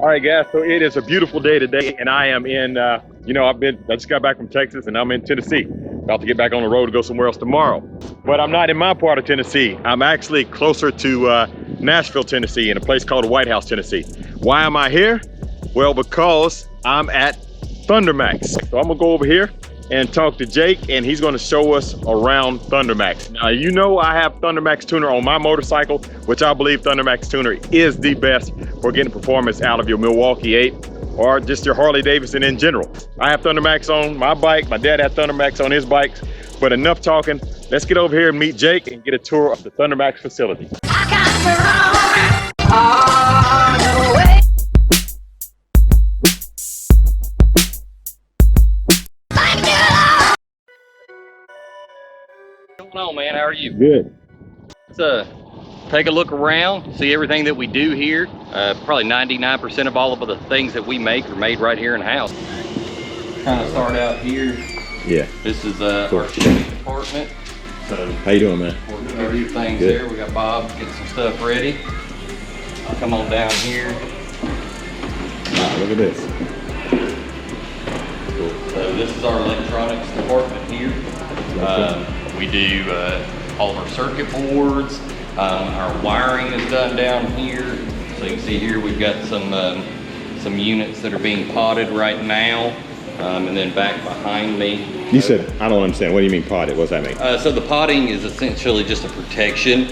All right, guys, so it is a beautiful day today, and I am in, I just got back from Texas, and I'm in Tennessee. About to get back on the road to go somewhere else tomorrow. But I'm not in my part of Tennessee. I'm actually closer to Nashville, Tennessee, in a place called White House, Tennessee. Why am I here? Well, because I'm at Thunder Max. So I'm gonna go over here and talk to Jake, and he's gonna show us around Thunder Max. Now, you know I have Thunder Max tuner on my motorcycle, which I believe Thunder Max tuner is the best for getting performance out of your Milwaukee 8 or just your Harley-Davidson in general. I have Thunder Max on my bike, my dad had Thunder Max on his bikes, but enough talking. Let's get over here and meet Jake and get a tour of the Thunder Max facility. What's going on, man? How are you? Good. Let's take a look around, see everything that we do here. Probably 99% of all of the things that we make are made right here in house. Kind of start out here. Yeah. This is our shipping department. So how you doing, man? We're doing a few things there. We got Bob getting some stuff ready. I'll come on down here. Wow, look at this. Cool. So this is our electronics department here. We do all of our circuit boards. Our wiring is done down here. So you can see here we've got some units that are being potted right now. And then back behind me. You said, I don't understand. What do you mean potted? What's that mean? So the potting is essentially just a protection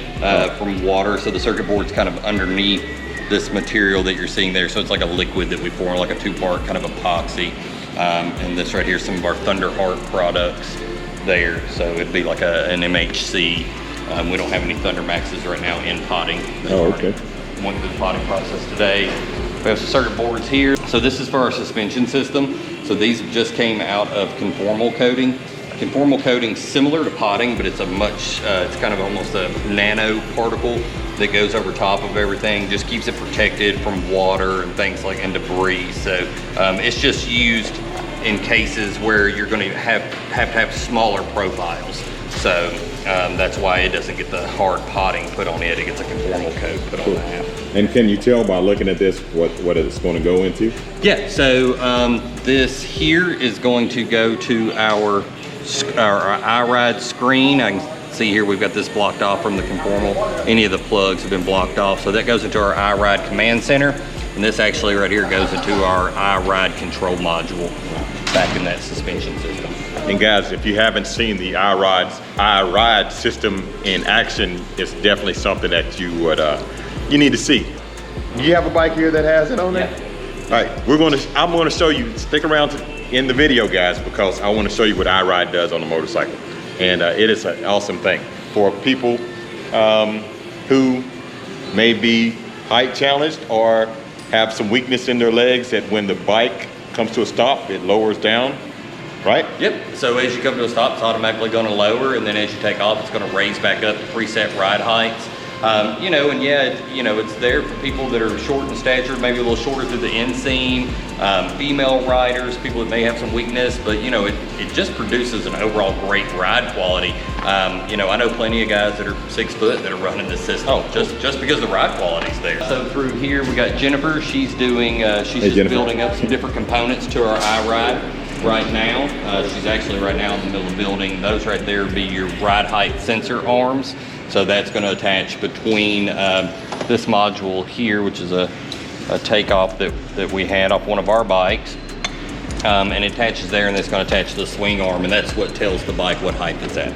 from water. So the circuit board's kind of underneath this material that you're seeing there. So it's like a liquid that we form, like a two-part kind of epoxy. And this right here is some of our Thunder Heart products there. So it'd be like an MHC. We don't have any Thunder Maxes right now in potting. Oh, okay. Went through the potting process today. We have some circuit boards here. So this is for our suspension system. So these just came out of conformal coating. Conformal coating similar to potting, but it's a much, it's kind of almost a nano particle that goes over top of everything, just keeps it protected from water and things like, and debris. So it's just used in cases where you're going to have smaller profiles. So that's why it doesn't get the hard potting put on it. It gets a conformal coat put on that. And can you tell by looking at this what it's going to go into? Yeah, so this here is going to go to our iRide screen. I can see here we've got this blocked off from the conformal. Any of the plugs have been blocked off. So that goes into our iRide command center. And this actually right here goes into our iRide control module back in that suspension system. And guys, if you haven't seen the iRide system in action, it's definitely something that you would you need to see. You have a bike here that has it on there? Yeah. All right, I'm gonna show you, stick around in the video, guys, because I wanna show you what iRide does on a motorcycle. And it is an awesome thing for people who may be height challenged or have some weakness in their legs, that when the bike comes to a stop, it lowers down, right? Yep, so as you come to a stop, it's automatically gonna lower, and then as you take off, it's gonna raise back up to preset ride heights. It's there for people that are short in stature, maybe a little shorter through the inseam, female riders, people that may have some weakness, but it just produces an overall great ride quality. I know plenty of guys that are 6 foot that are running this system just because the ride quality's there. So through here we got Jennifer. She's doing, building up some different components to our iRide right now. She's actually right now in the middle of building those. Right there would be your ride height sensor arms. So that's going to attach between this module here, which is a takeoff that we had off one of our bikes. And it attaches there, and it's going to attach to the swing arm, and that's what tells the bike what height it's at.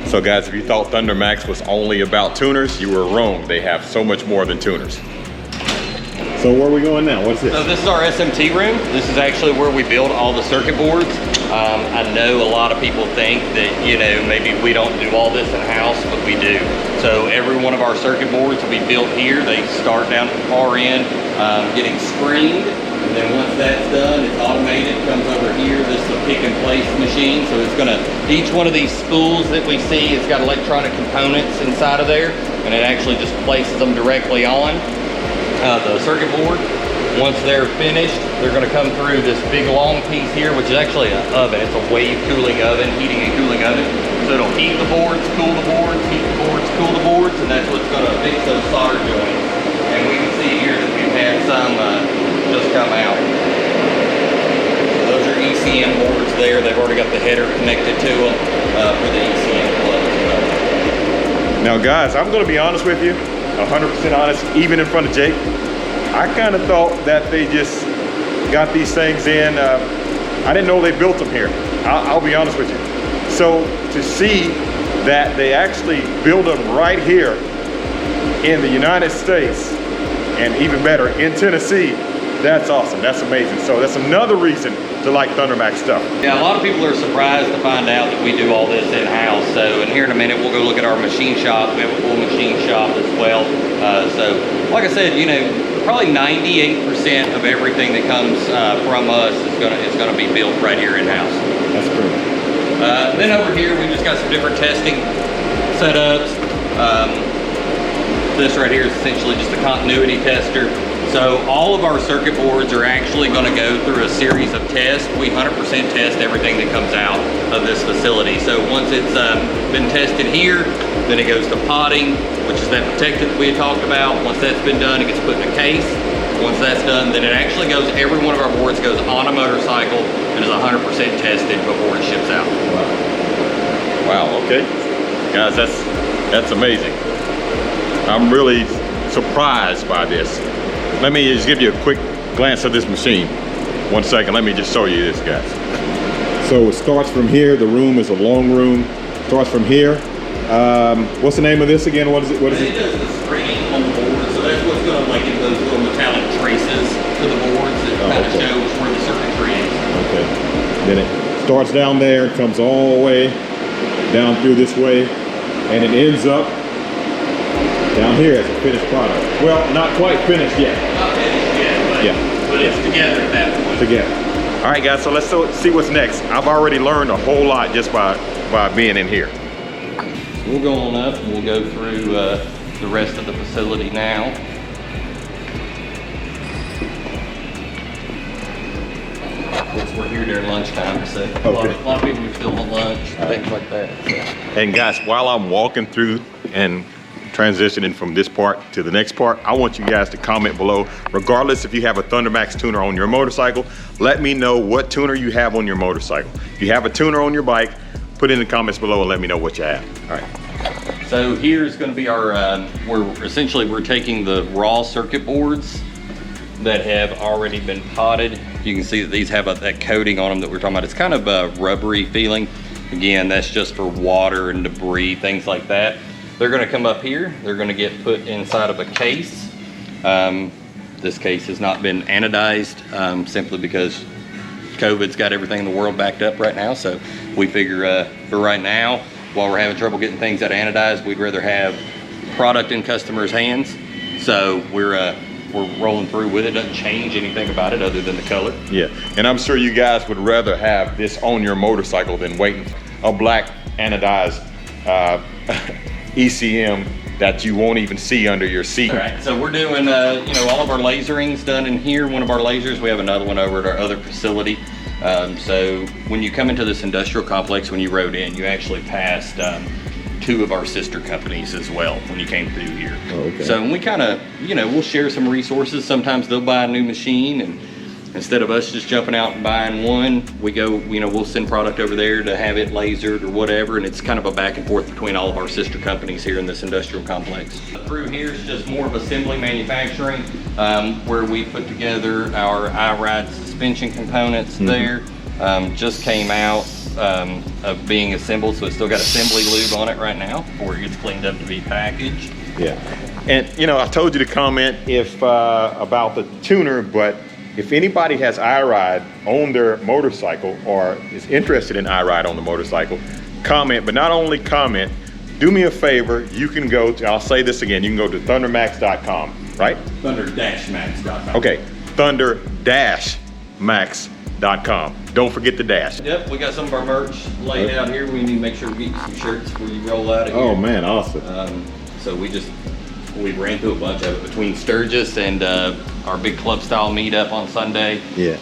So guys, if you thought Thunder Max was only about tuners, you were wrong. They have so much more than tuners. So where are we going now? What's this? So this is our SMT room. This is actually where we build all the circuit boards. I know a lot of people think that, maybe we don't do all this in-house, but we do. So every one of our circuit boards will be built here. They start down at the far end, getting screened. And then once that's done, it's automated, it comes over here. This is a pick and place machine. So it's gonna, each one of these spools that we see, it's got electronic components inside of there, and it actually just places them directly on the circuit board. Once they're finished, they're going to come through this big long piece here, which is actually an oven. It's a wave cooling oven, heating and cooling oven. So it'll heat the boards, cool the boards, heat the boards, cool the boards, and that's what's going to fix those solder joints. And we can see here that we've had some come out. Those are ECM boards there. They've already got the header connected to them for the ECM plugs. Now guys, I'm gonna be honest with you, 100% honest, even in front of Jake. I kind of thought that they just got these things in. I didn't know they built them here. I'll be honest with you. So to see that they actually build them right here in the United States, and even better, in Tennessee, that's awesome, that's amazing. So that's another reason to like ThunderMax stuff. Yeah, a lot of people are surprised to find out that we do all this in-house. So, and here in a minute, we'll go look at our machine shop. We have a full machine shop as well. So, like I said, you know, probably 98% of everything that comes from us is gonna be built right here in-house. That's true. Then over here, we just got some different testing setups. This right here is essentially just a continuity tester. So all of our circuit boards are actually going to go through a series of tests. We 100% test everything that comes out of this facility. So once it's been tested here, then it goes to potting, which is that protectant that we had talked about. Once that's been done, it gets put in a case. Once that's done, then it actually goes, every one of our boards goes on a motorcycle and is 100% tested before it ships out. Wow, okay. Guys, that's amazing. I'm really surprised by this. Let me just give you a quick glance of this machine. 1 second, let me just show you this, guys. So it starts from here. The room is a long room. Starts from here. What's the name of this again? What is it? It does the stringing on the board, so that's what's going to like give those little metallic traces to the boards that kind of shows where the circuitry is. Okay. Then it starts down there, comes all the way down through this way, and it ends up down here as a finished product. Well, not quite finished yet. Not finished yet, but it's together at that point. Together. All right, guys, so let's see what's next. I've already learned a whole lot just by being in here. We'll go on up and we'll go through the rest of the facility now. We're here during lunchtime, so a lot of people are still on lunch, things like that. So. And guys, while I'm walking through and transitioning from this part to the next part, I want you guys to comment below, regardless if you have a ThunderMax tuner on your motorcycle, let me know what tuner you have on your motorcycle. If you have a tuner on your bike, put it in the comments below and let me know what you have. All right. So here's going to be our, we're taking the raw circuit boards that have already been potted. You can see that these have that coating on them that we're talking about. It's kind of a rubbery feeling. Again, that's just for water and debris, things like that. They're going to come up here. They're going to get put inside of a case. This case has not been anodized simply because COVID's got everything in the world backed up right now. So we figure for right now, while we're having trouble getting things that anodized, we'd rather have product in customers' hands. So we're rolling through with it. Doesn't change anything about it other than the color. Yeah, and I'm sure you guys would rather have this on your motorcycle than waiting for a black anodized ECM that you won't even see under your seat. All right, so we're doing, all of our lasering's done in here. One of our lasers, we have another one over at our other facility. So when you come into this industrial complex, when you rode in, you actually passed 2 of our sister companies as well when you came through here. Oh, okay. So we kind of, we'll share some resources. Sometimes they'll buy a new machine, and instead of us just jumping out and buying one, we go, we'll send product over there to have it lasered or whatever, and it's kind of a back and forth between all of our sister companies here in this industrial complex. Through here is just more of assembly manufacturing, where we put together our iRide suspension components there. Just came out of being assembled, so it's still got assembly lube on it right now before it gets cleaned up to be packaged. Yeah, and I told you to comment if about the tuner, but if anybody has iRide on their motorcycle or is interested in iRide on the motorcycle, comment, but not only comment, do me a favor, you can go to, I'll say this again, you can go to thundermax.com, right? Thunder-max.com. Okay, thunder-max.com. Don't forget the dash. Yep, we got some of our merch laid out here. We need to make sure we get you some shirts before you roll out of here. Oh man, awesome. So we ran through a bunch of it between Sturgis and our big club style meetup on Sunday. Yeah.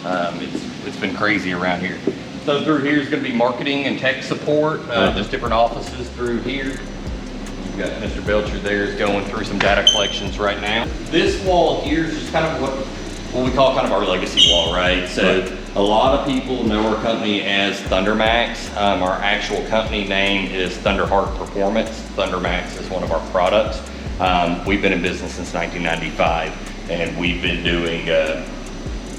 It's been crazy around here. So through here is going to be marketing and tech support. There's different offices through here. We've got Mr. Belcher there is going through some data collections right now. This wall here is just kind of what what we call kind of our legacy wall, right? So a lot of people know our company as Thundermax. Our actual company name is Thunderheart Performance. Thundermax is one of our products. We've been in business since 1995, and we've been doing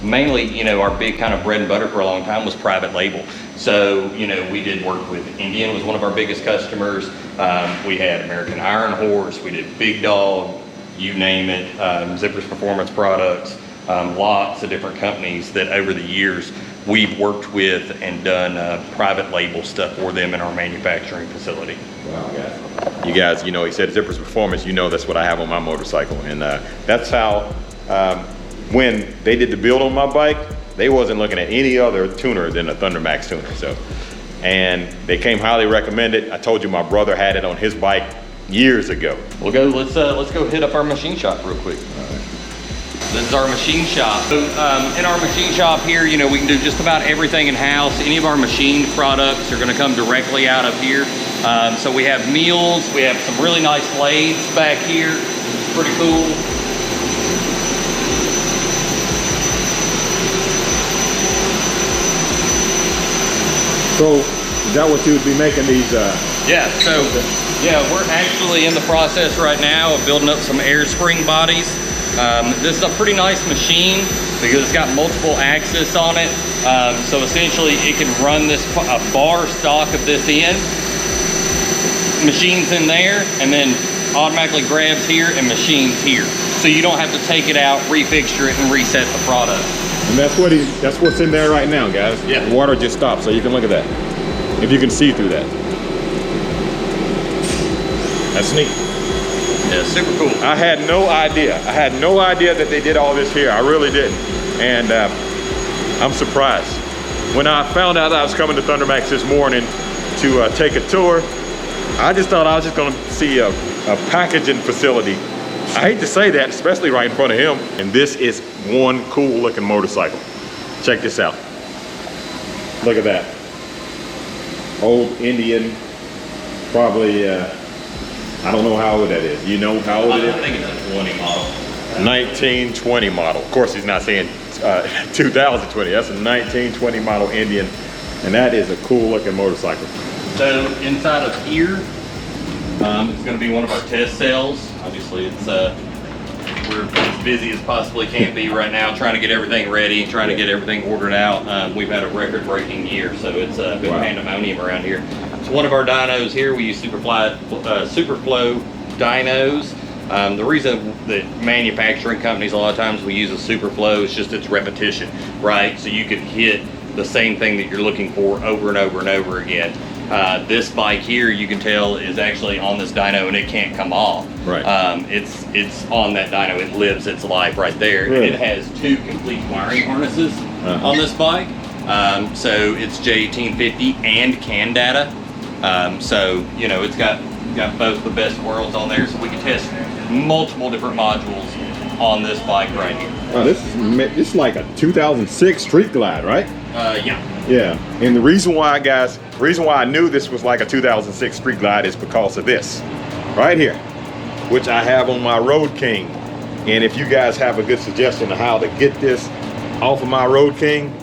mainly, you know, our big kind of bread and butter for a long time was private label. So, you know, we did work with Indian, was one of our biggest customers. We had American Iron Horse, we did Big Dog, you name it, Zippers Performance Products, lots of different companies that over the years we've worked with and done private label stuff for them in our manufacturing facility. Wow, guys. You guys, you know, he said Zippers Performance, you know that's what I have on my motorcycle. And that's how, when they did the build on my bike, they wasn't looking at any other tuner than a Thundermax tuner. So, and they came highly recommended. I told you my brother had it on his bike years ago. Let's go hit up our machine shop real quick. All right. This is our machine shop. So, in our machine shop here, you know, we can do just about everything in-house. Any of our machined products are gonna come directly out of here. So we have meals, we have some really nice lathes back here. It's pretty cool. So, is that what you would be making these? Yeah, so, yeah, we're actually in the process right now of building up some air spring bodies. This is a pretty nice machine because it's got multiple axis on it. So essentially it can run this a bar stock of this in, machines in there, and then automatically grabs here and machines here. So you don't have to take it out, refixture it, and reset the product. And that's what's in there right now, guys. Yeah. The water just stopped, so you can look at that. If you can see through that. That's neat. Yeah, super cool. I had no idea. I had no idea that they did all this here. I really didn't. And I'm surprised. When I found out that I was coming to Thundermax this morning to take a tour, I just thought I was just gonna see a packaging facility. I hate to say that, especially right in front of him. And this is one cool looking motorcycle. Check this out. Look at that. Old Indian, probably, I don't know how old that is. You know how old it is? I think it's a 20 model. 1920 model. Of course, he's not saying 2020. That's a 1920 model Indian. And that is a cool looking motorcycle. So inside of here, it's going to be one of our test cells. Obviously, it's we're as busy as possibly can be right now, trying to get everything ready, trying to get everything ordered out. We've had a record-breaking year, so it's been pandemonium around here. So one of our dynos here, we use Superflow dynos. The reason that manufacturing companies a lot of times we use a Superflow is just its repetition, right? So you could hit the same thing that you're looking for over and over and over again. This bike here, you can tell, is actually on this dyno and it can't come off. Right. It's on that dyno. It lives its life right there. Really? And it has 2 complete wiring harnesses on this bike. So it's J1850 and CAN data. So, you know, it's got both the best worlds on there, so we can test multiple different modules on this bike right here. Oh, this is like a 2006 Street Glide, right? Yeah. Yeah, and the reason why, guys, the reason why I knew this was like a 2006 Street Glide is because of this, right here, which I have on my Road King. And if you guys have a good suggestion of how to get this off of my Road King,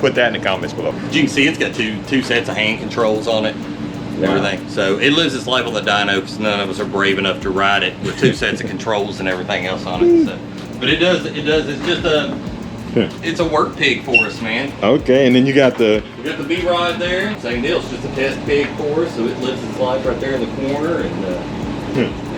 put that in the comments below. As you can see, it's got two sets of hand controls on it and everything. So it lives its life on the dyno because none of us are brave enough to ride it with 2 sets of controls and everything else on it. So, but it does, it's just it's a work pig for us, man. Okay, and then you got the... We got the B-Rod there. Same deal, it's just a test pig for us, so it lives its life right there in the corner, and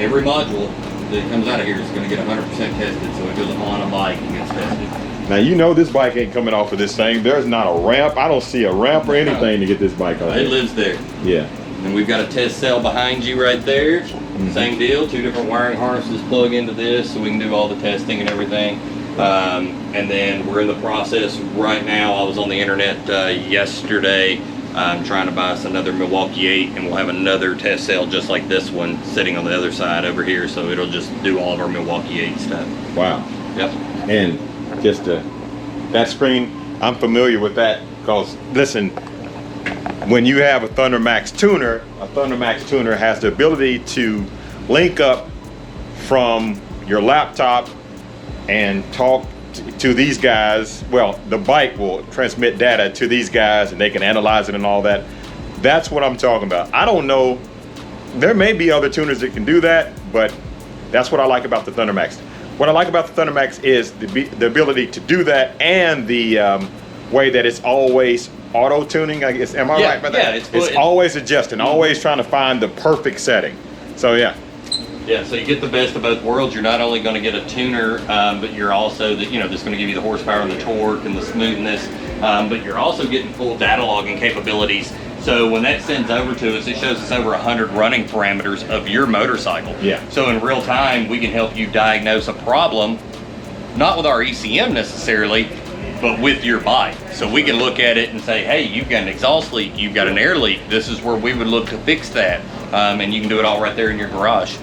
every module that comes out of here is going to get 100% tested, so it goes on a bike and gets tested. Now, you know this bike ain't coming off of this thing. There's not a ramp. I don't see a ramp or anything to get this bike off. It lives there. Yeah. And we've got a test cell behind you right there. Same deal, 2 different wiring harnesses plug into this, so we can do all the testing and everything. And then we're in the process right now. I was on the internet yesterday trying to buy us another Milwaukee 8, and we'll have another test cell just like this one sitting on the other side over here, so it'll just do all of our Milwaukee 8 stuff. Wow. Yep. And just that screen, I'm familiar with that because, listen, when you have a Thundermax tuner has the ability to link up from your laptop and talk to these guys. Well, the bike will transmit data to these guys and they can analyze it and all that. That's what I'm talking about. I don't know, there may be other tuners that can do that, but that's what I like about the ThunderMax. What I like about the ThunderMax is the ability to do that, and the way that it's always auto-tuning, I guess. Am I right about that? Yeah, it's always adjusting, always trying to find the perfect setting. So yeah. Yeah, so you get the best of both worlds. You're not only going to get a tuner, but you're also, that's going to give you the horsepower and the torque and the smoothness, but you're also getting full data logging capabilities. So when that sends over to us, it shows us over 100 running parameters of your motorcycle. Yeah. So in real time, we can help you diagnose a problem, not with our ECM necessarily, but with your bike. So we can look at it and say, hey, you've got an exhaust leak, you've got an air leak, this is where we would look to fix that. And you can do it all right there in your garage.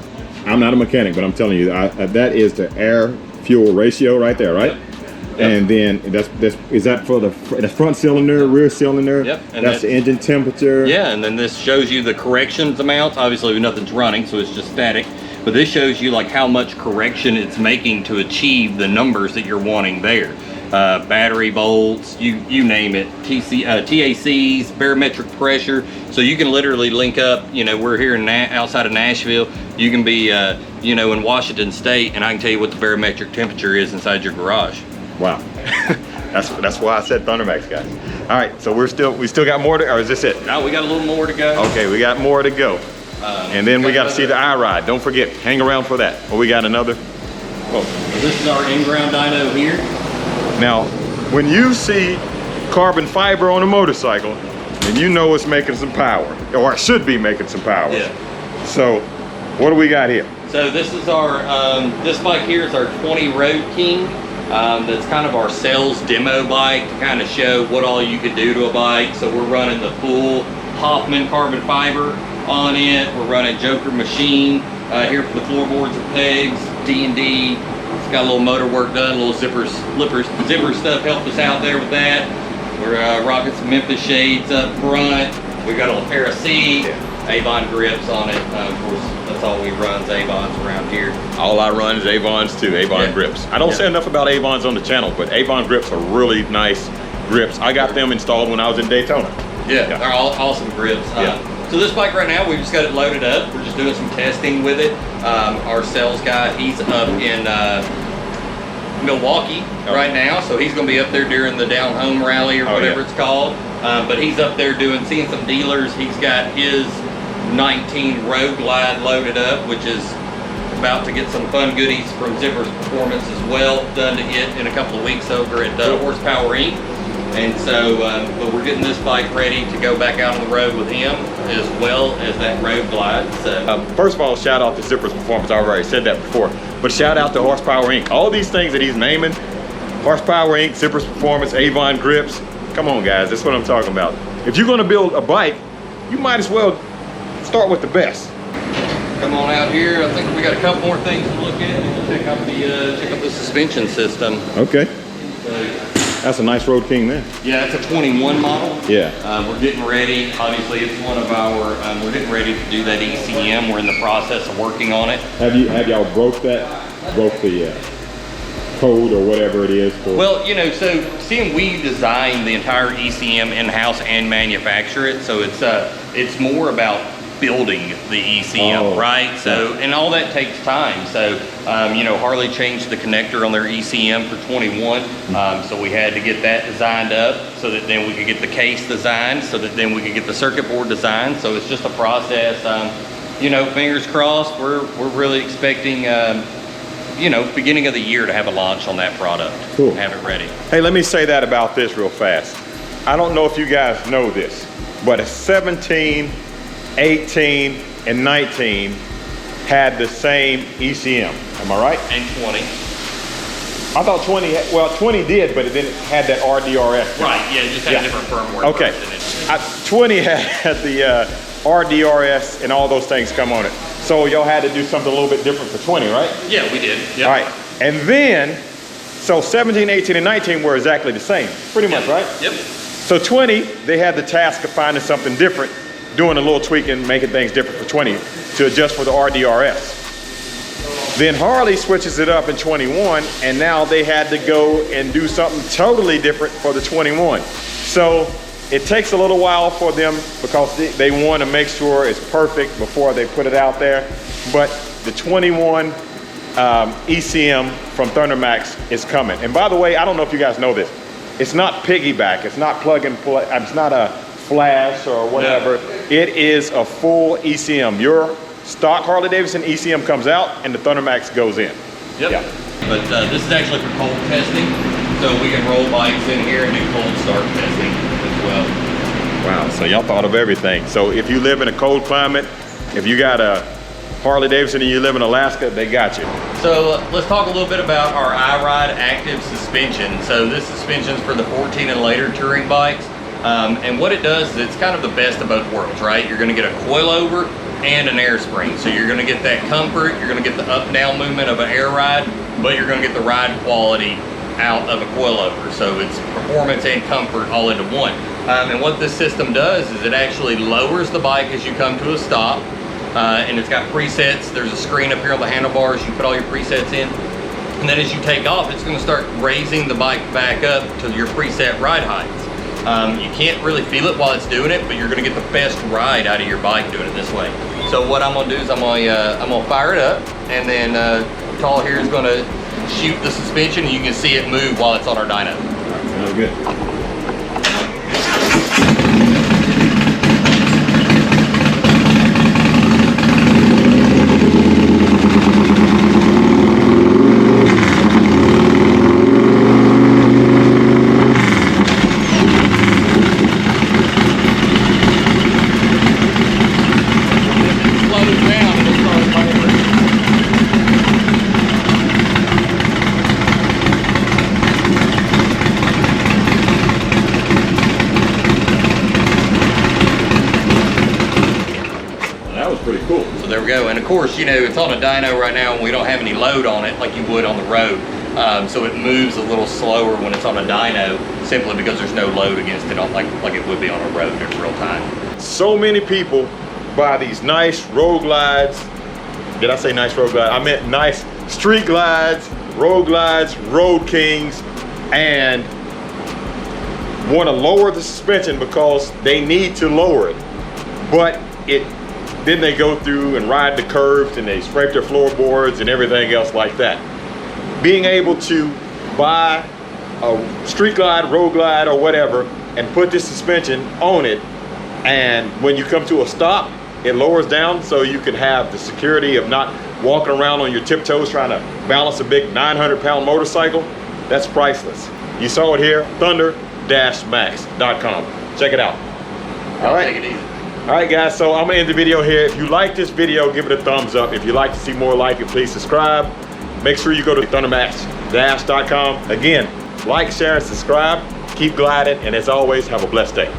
I'm not a mechanic, but I'm telling you, that is the air-fuel ratio right there, right? Yep. And then is that for the front cylinder, rear cylinder? Yep. And that's the engine temperature. Yeah, and then this shows you the corrections amounts. Obviously, nothing's running, so it's just static. But this shows you like how much correction it's making to achieve the numbers that you're wanting there. Battery volts, you name it, TACs, barometric pressure. So you can literally link up, we're here outside of Nashville. You can be, in Washington State, and I can tell you what the barometric temperature is inside your garage. Wow. That's why I said ThunderMax, guys. All right, so we still got more to, or is this it? No, we got a little more to go. Okay, we got more to go. And then we got to see the iRide. Don't forget, hang around for that. Well, we got another. Oh. This is our in-ground dyno here. Now, when you see carbon fiber on a motorcycle, then you know it's making some power, or it should be making some power. Yeah. So, what do we got here? So this is our, this bike here is our 20 Road King. That's kind of our sales demo bike to kind of show what all you could do to a bike. So we're running the full Hoffman carbon fiber on it. We're running Joker machine here for the floorboards and pegs, D&D. It's got a little motor work done, a little zipper stuff helped us out there with that. We're rocking some Memphis shades up front. We've got a little pair of seats, Avon grips on it. Of course, that's all we run is Avons around here. All I run is Avons too, Avon grips. I don't say enough about Avons on the channel, but Avon grips are really nice grips. I got them installed when I was in Daytona. Yeah. They're all awesome grips. So this bike right now, we just got it loaded up. We're just doing some testing with it. Our sales guy, he's up in Milwaukee right now, so he's going to be up there during the Down Home Rally or whatever it's called. But he's up there seeing some dealers. He's got his 19 Road Glide loaded up, which is about to get some fun goodies from Zipper's Performance as well, done to it in a couple of weeks over at Horsepower Inc. And so, but we're getting this bike ready to go back out on the road with him, as well as that Road Glide. So, first of all, shout out to Zipper's Performance. I already said that before, but shout out to Horsepower Inc. All these things that he's naming, Horsepower Inc., Zipper's Performance, Avon grips. Come on, guys, that's what I'm talking about. If you're going to build a bike, you might as well start with the best. Come on out here. I think we got a couple more things to look at, and we'll check out the suspension system. Okay. That's a nice Road King there. Yeah, it's a 21 model. Yeah. We're getting ready. Obviously, it's one of our, we're getting ready to do that ECM. We're in the process of working on it. Have y'all broke the code or whatever it is for? Well, so seeing we design the entire ECM in-house and manufacture it, so it's more about building the ECM, right? So, and all that takes time. So, Harley changed the connector on their ECM for 21. So we had to get that designed up so that then we could get the case designed, so that then we could get the circuit board designed. So it's just a process. Fingers crossed, we're really expecting, beginning of the year to have a launch on that product. Cool. Have it ready. Hey, let me say that about this real fast. I don't know if you guys know this, but a 17, 18, and 19 had the same ECM. Am I right? And 20. I thought 20 did, but it didn't had that RDRS. Right, yeah, it just had a different firmware. Okay. 20 had the RDRS and all those things come on it. So y'all had to do something a little bit different for 20, right? Yeah, we did. Yep. All right. And then, so 17, 18, and 19 were exactly the same. Pretty much, right? Yep. So 20, they had the task of finding something different, doing a little tweaking, making things different for 20 to adjust for the RDRS. Then Harley switches it up in 21, and now they had to go and do something totally different for the 21. So it takes a little while for them because they want to make sure it's perfect before they put it out there. But the 21 ECM from Thunder Max is coming. And by the way, I don't know if you guys know this. It's not piggyback. It's not plug and play. It's not a flash or whatever. No. It is a full ECM. Your stock Harley-Davidson ECM comes out and the Thunder Max goes in. Yep. Yeah. But this is actually for cold testing. So we can roll bikes in here and do cold start testing as well. Wow, so y'all thought of everything. So if you live in a cold climate, if you got a Harley-Davidson and you live in Alaska, they got you. So let's talk a little bit about our iRide active suspension. So this suspension's for the 14 and later touring bikes. And what it does is it's kind of the best of both worlds, right? You're gonna get a coilover and an air spring. So you're gonna get that comfort, you're gonna get the up and down movement of an air ride, but you're gonna get the ride quality out of a coilover. So it's performance and comfort all into one. And what this system does is it actually lowers the bike as you come to a stop. And it's got presets. There's a screen up here on the handlebars. You put all your presets in. And then as you take off, it's gonna start raising the bike back up to your preset ride heights. You can't really feel it while it's doing it, but you're gonna get the best ride out of your bike doing it this way. So what I'm gonna do is I'm gonna fire it up, and then Tall here is gonna shoot the suspension, and you can see it move while it's on our dyno. Sounds good. Pretty cool. So there we go. And of course, you know, it's on a dyno right now and we don't have any load on it like you would on the road. So it moves a little slower when it's on a dyno simply because there's no load against it like it would be on a road in real time. So many people buy these nice road glides. Did I say nice road glides? I meant nice street glides, road kings, and want to lower the suspension because they need to lower it. But then they go through and ride the curves and they scrape their floorboards and everything else like that. Being able to buy a street glide, road glide, or whatever, and put this suspension on it, and when you come to a stop, it lowers down so you can have the security of not walking around on your tiptoes trying to balance a big 900-pound motorcycle. That's priceless. You saw it here, thunder-max.com. Check it out. All right. Take it easy. All right, guys, so I'm gonna end the video here. If you like this video, give it a thumbs up. If you'd like to see more like it, please subscribe. Make sure you go to thundermax-.com. Again, like, share, and subscribe. Keep gliding, and as always, have a blessed day.